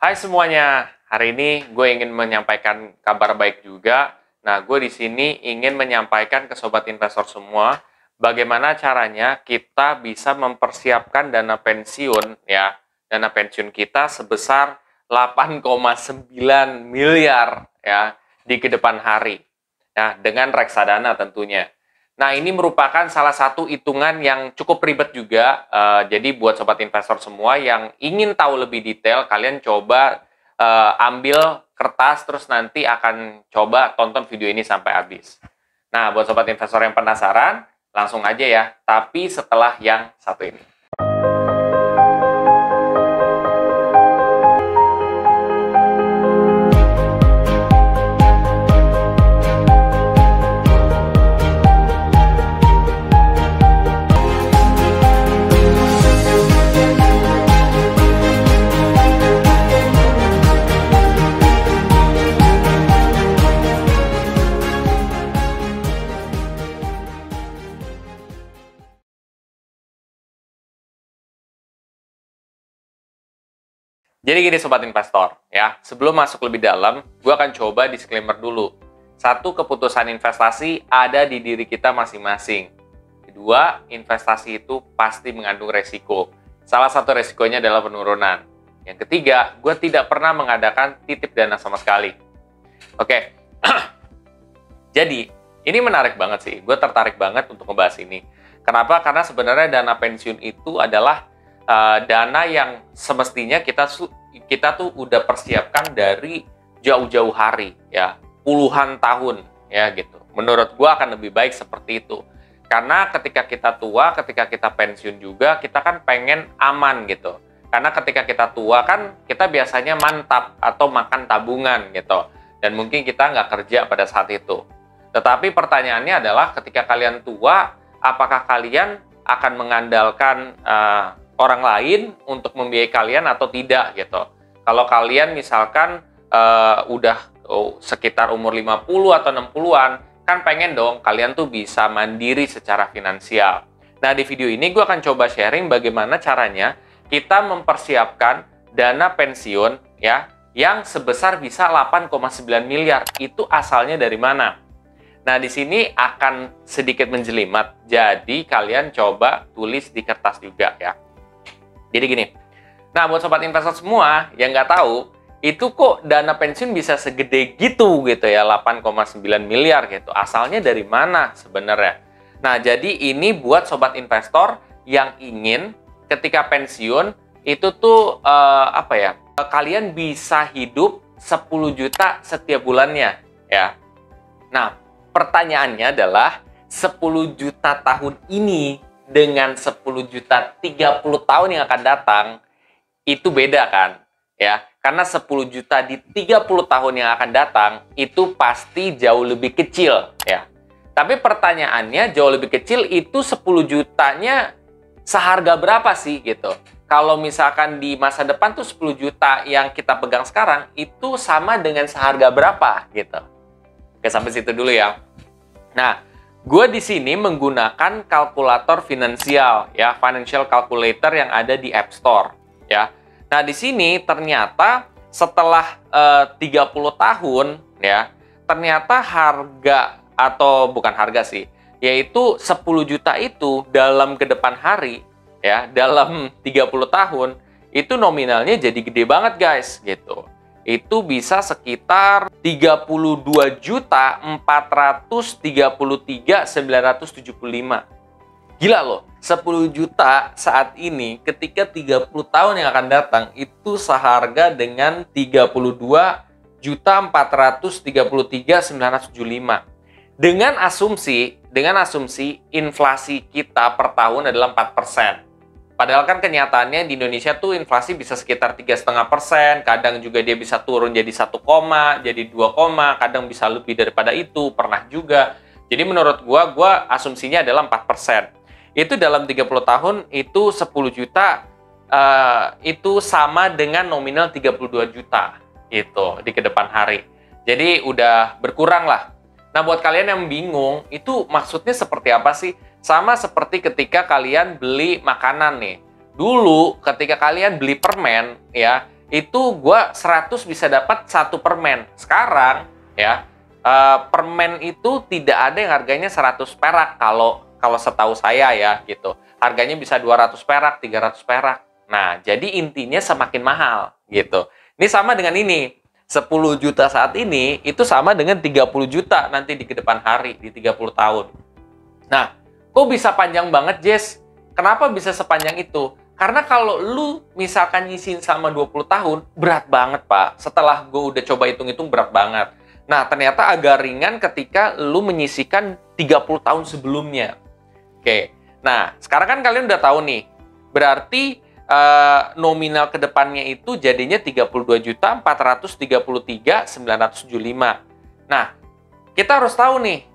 Hai semuanya, hari ini gue ingin menyampaikan kabar baik juga. Nah, gue di sini ingin menyampaikan ke sobat investor semua, bagaimana caranya kita bisa mempersiapkan dana pensiun, ya, dana pensiun kita sebesar 8,9 miliar, ya, di kedepan hari, ya, dengan reksadana tentunya. Nah, ini merupakan salah satu hitungan yang cukup ribet juga. Jadi buat sobat investor semua yang ingin tahu lebih detail, kalian coba ambil kertas, terus nanti akan coba tonton video ini sampai habis. Nah, buat sobat investor yang penasaran, langsung aja ya. Tapi setelah yang satu ini. Jadi gini sobat investor, ya, sebelum masuk lebih dalam, gue akan coba disclaimer dulu. Satu, keputusan investasi ada di diri kita masing-masing. Kedua, investasi itu pasti mengandung resiko. Salah satu resikonya adalah penurunan. Yang ketiga, gue tidak pernah mengadakan titip dana sama sekali. Oke, jadi ini menarik banget sih. Gue tertarik banget untuk ngebahas ini. Kenapa? Karena sebenarnya dana pensiun itu adalah dana yang semestinya kita tuh udah persiapkan dari jauh-jauh hari, ya, puluhan tahun, ya gitu. Menurut gua akan lebih baik seperti itu, karena ketika kita tua, ketika kita pensiun juga, kita kan pengen aman gitu. Karena ketika kita tua kan kita biasanya mantap atau makan tabungan gitu, dan mungkin kita nggak kerja pada saat itu. Tetapi pertanyaannya adalah ketika kalian tua, apakah kalian akan mengandalkan orang lain untuk membiayai kalian atau tidak gitu. Kalau kalian misalkan udah sekitar umur 50 atau 60-an, kan pengen dong kalian tuh bisa mandiri secara finansial. Nah, di video ini gue akan coba sharing bagaimana caranya kita mempersiapkan dana pensiun, ya, yang sebesar bisa 8,9 miliar. Itu asalnya dari mana? Nah, di sini akan sedikit menjelimet. Jadi kalian coba tulis di kertas juga ya. Jadi gini, nah buat sobat investor semua yang nggak tahu, itu kok dana pensiun bisa segede gitu ya, 8,9 miliar gitu. Asalnya dari mana sebenarnya? Nah, jadi ini buat sobat investor yang ingin ketika pensiun itu tuh kalian bisa hidup 10 juta setiap bulannya ya. Nah, pertanyaannya adalah 10 juta tahun ini dengan 10 juta 30 tahun yang akan datang, itu beda kan? Ya, karena 10 juta di 30 tahun yang akan datang, itu pasti jauh lebih kecil, ya. Tapi pertanyaannya, jauh lebih kecil itu 10 jutanya seharga berapa sih, gitu? Kalau misalkan di masa depan tuh 10 juta yang kita pegang sekarang, itu sama dengan seharga berapa, gitu. Oke, sampai situ dulu ya. Nah, gue di sini menggunakan kalkulator finansial, ya, financial calculator yang ada di App Store, ya. Nah, di sini ternyata setelah 30 tahun, ya, ternyata harga atau bukan harga sih, yaitu 10 juta itu dalam kedepan hari, ya, dalam 30 tahun, itu nominalnya jadi gede banget, guys, gitu. Itu bisa sekitar 32.433.975. Gila loh, 10 juta saat ini ketika 30 tahun yang akan datang itu seharga dengan 32.433.975. Dengan asumsi inflasi kita per tahun adalah 4%. Padahal kan kenyataannya di Indonesia tuh inflasi bisa sekitar 3,5%, kadang juga dia bisa turun jadi 1, jadi 2, kadang bisa lebih daripada itu, pernah juga. Jadi menurut gua asumsinya adalah 4%. Itu dalam 30 tahun, itu 10 juta, itu sama dengan nominal 32 juta, gitu, di kedepan hari. Jadi udah berkurang lah. Nah, buat kalian yang bingung, itu maksudnya seperti apa sih? Sama seperti ketika kalian beli makanan nih. Dulu ketika kalian beli permen, ya, itu gue 100 bisa dapat 1 permen. Sekarang ya, permen itu tidak ada yang harganya 100 perak kalau setahu saya ya gitu. Harganya bisa 200 perak, 300 perak. Nah, jadi intinya semakin mahal gitu. Ini sama dengan ini. 10 juta saat ini itu sama dengan 30 juta nanti di kedepan hari di 30 tahun. Nah, kok bisa panjang banget, Jess? Kenapa bisa sepanjang itu? Karena kalau lu misalkan nyisihin selama 20 tahun, berat banget, Pak. Setelah gue udah coba hitung-hitung, berat banget. Nah, ternyata agak ringan ketika lu menyisihkan 30 tahun sebelumnya. Oke, nah sekarang kan kalian udah tahu nih, berarti nominal ke depannya itu jadinya 32.433.975. Nah, kita harus tahu nih,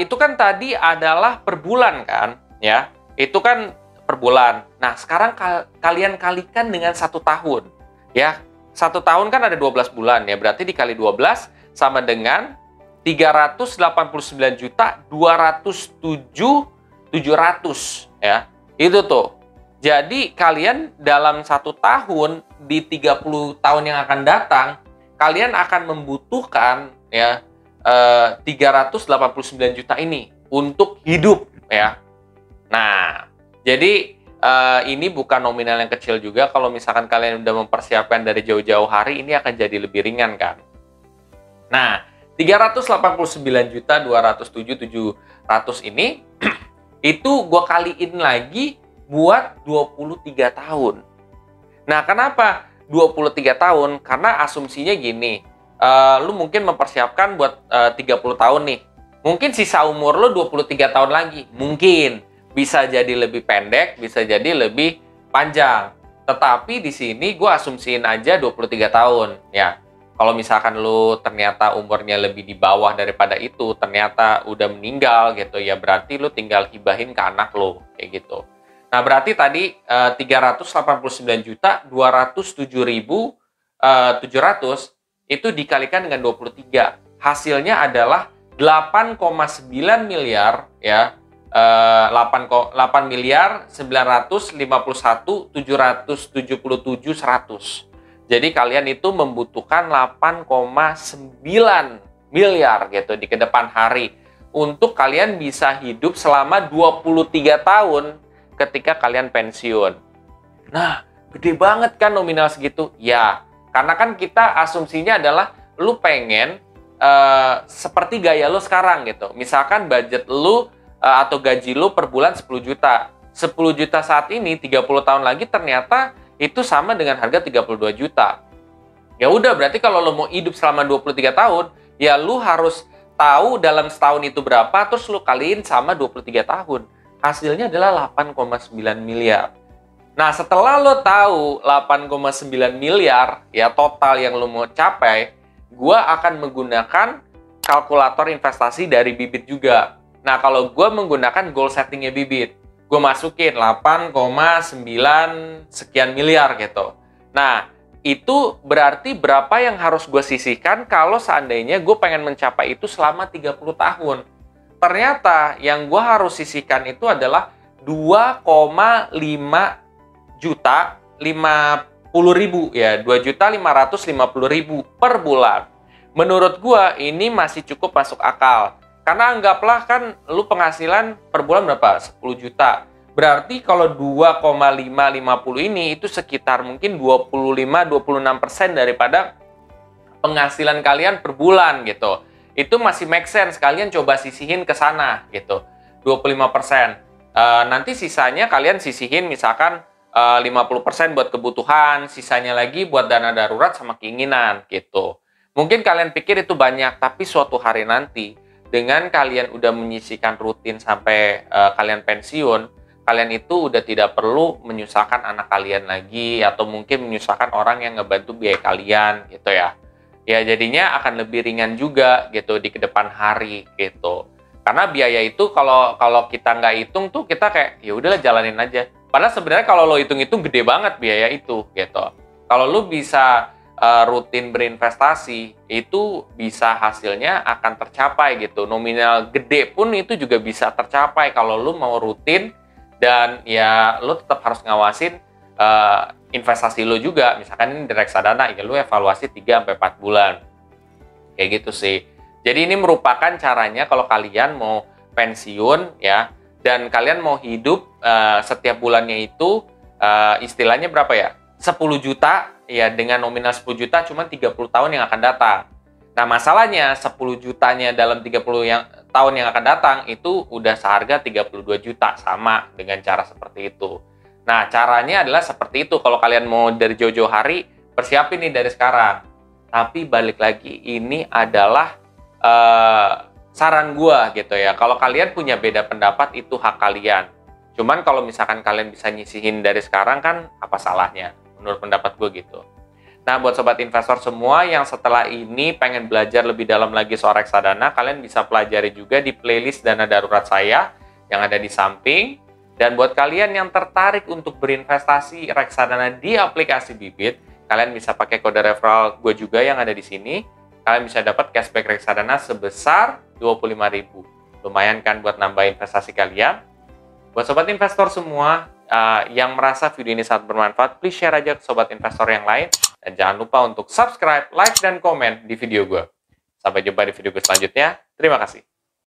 itu kan tadi adalah per bulan kan, ya. Itu kan per bulan. Nah, sekarang kalian kalikan dengan 1 tahun, ya. 1 tahun kan ada 12 bulan ya, berarti dikali 12 sama dengan 389.207.700 ya. Itu tuh. Jadi kalian dalam 1 tahun di 30 tahun yang akan datang, kalian akan membutuhkan ya 389 juta ini untuk hidup ya. Nah, jadi ini bukan nominal yang kecil juga. Kalau misalkan kalian udah mempersiapkan dari jauh-jauh hari, ini akan jadi lebih ringan kan. Nah, 389.207.700 ini itu gue kaliin lagi buat 23 tahun. Nah, kenapa 23 tahun? Karena asumsinya gini, lu mungkin mempersiapkan buat 30 tahun nih. Mungkin sisa umur lu 23 tahun lagi. Mungkin bisa jadi lebih pendek, bisa jadi lebih panjang. Tetapi di sini gue asumsiin aja 23 tahun ya. Kalau misalkan lu ternyata umurnya lebih di bawah daripada itu, ternyata udah meninggal gitu ya, berarti lu tinggal hibahin ke anak lu kayak gitu. Nah, berarti tadi 389.207.700 itu dikalikan dengan 23. Hasilnya adalah 8,9 miliar ya. 8.951.777.100. Jadi kalian itu membutuhkan 8,9 miliar gitu di kedepan hari untuk kalian bisa hidup selama 23 tahun ketika kalian pensiun. Nah, gede banget kan nominal segitu? Ya, karena kan kita asumsinya adalah lu pengen seperti gaya lu sekarang gitu. Misalkan budget lu atau gaji lu per bulan 10 juta. 10 juta saat ini 30 tahun lagi ternyata itu sama dengan harga 32 juta. Ya udah, berarti kalau lo mau hidup selama 23 tahun, ya lu harus tahu dalam setahun itu berapa, terus lu kaliin sama 23 tahun. Hasilnya adalah 8,9 miliar. Nah, setelah lo tahu 8,9 miliar ya total yang lo mau capai, gua akan menggunakan kalkulator investasi dari Bibit juga. Nah, kalau gua menggunakan goal settingnya Bibit, gue masukin 8,9 sekian miliar gitu. Nah, itu berarti berapa yang harus gue sisihkan kalau seandainya gue pengen mencapai itu selama 30 tahun. Ternyata yang gue harus sisihkan itu adalah 2,5 juta 50 ribu ya, 2.550.000 per bulan. Menurut gue ini masih cukup masuk akal. Karena anggaplah kan lu penghasilan per bulan berapa? 10 juta. Berarti kalau 2,550 ini itu sekitar mungkin 25-26% daripada penghasilan kalian per bulan gitu. Itu masih make sense, kalian coba sisihin ke sana gitu. 25%. Nanti sisanya kalian sisihin misalkan 50% buat kebutuhan, sisanya lagi buat dana darurat sama keinginan gitu. Mungkin kalian pikir itu banyak, tapi suatu hari nanti dengan kalian udah menyisihkan rutin sampai kalian pensiun, kalian itu udah tidak perlu menyusahkan anak kalian lagi atau mungkin menyusahkan orang yang ngebantu biaya kalian gitu ya. Ya jadinya akan lebih ringan juga gitu di kedepan hari gitu. Karena biaya itu kalau kita nggak hitung tuh kita kayak ya udahlah jalanin aja. Padahal sebenarnya kalau lo hitung-hitung gede banget biaya itu gitu. Kalau lo bisa rutin berinvestasi, itu bisa hasilnya akan tercapai gitu. Nominal gede pun itu juga bisa tercapai kalau lu mau rutin dan ya lu tetap harus ngawasin investasi lo juga. Misalkan ini di reksadana, ya lo evaluasi 3-4 bulan. Kayak gitu sih. Jadi ini merupakan caranya kalau kalian mau pensiun ya, dan kalian mau hidup setiap bulannya itu istilahnya berapa ya? 10 juta ya, dengan nominal 10 juta cuma 30 tahun yang akan datang. Nah, masalahnya 10 jutanya dalam 30 tahun yang akan datang itu udah seharga 32 juta, sama dengan cara seperti itu. Nah, caranya adalah seperti itu. Kalau kalian mau dari jauh-jauh hari, persiapin nih dari sekarang. Tapi balik lagi, ini adalah saran gua gitu ya. Kalau kalian punya beda pendapat, itu hak kalian. Cuman kalau misalkan kalian bisa nyisihin dari sekarang kan apa salahnya? Menurut pendapat gue gitu. Nah, buat sobat investor semua yang setelah ini pengen belajar lebih dalam lagi soal reksadana, kalian bisa pelajari juga di playlist dana darurat saya yang ada di samping. Dan buat kalian yang tertarik untuk berinvestasi reksadana di aplikasi Bibit, kalian bisa pakai kode referral gue juga yang ada di sini. Kalian bisa dapat cashback reksadana sebesar 25.000. Lumayan kan buat nambah investasi kalian? Buat sobat investor semua yang merasa video ini sangat bermanfaat, please share aja ke sobat investor yang lain. Dan jangan lupa untuk subscribe, like, dan komen di video gue. Sampai jumpa di video gue selanjutnya. Terima kasih.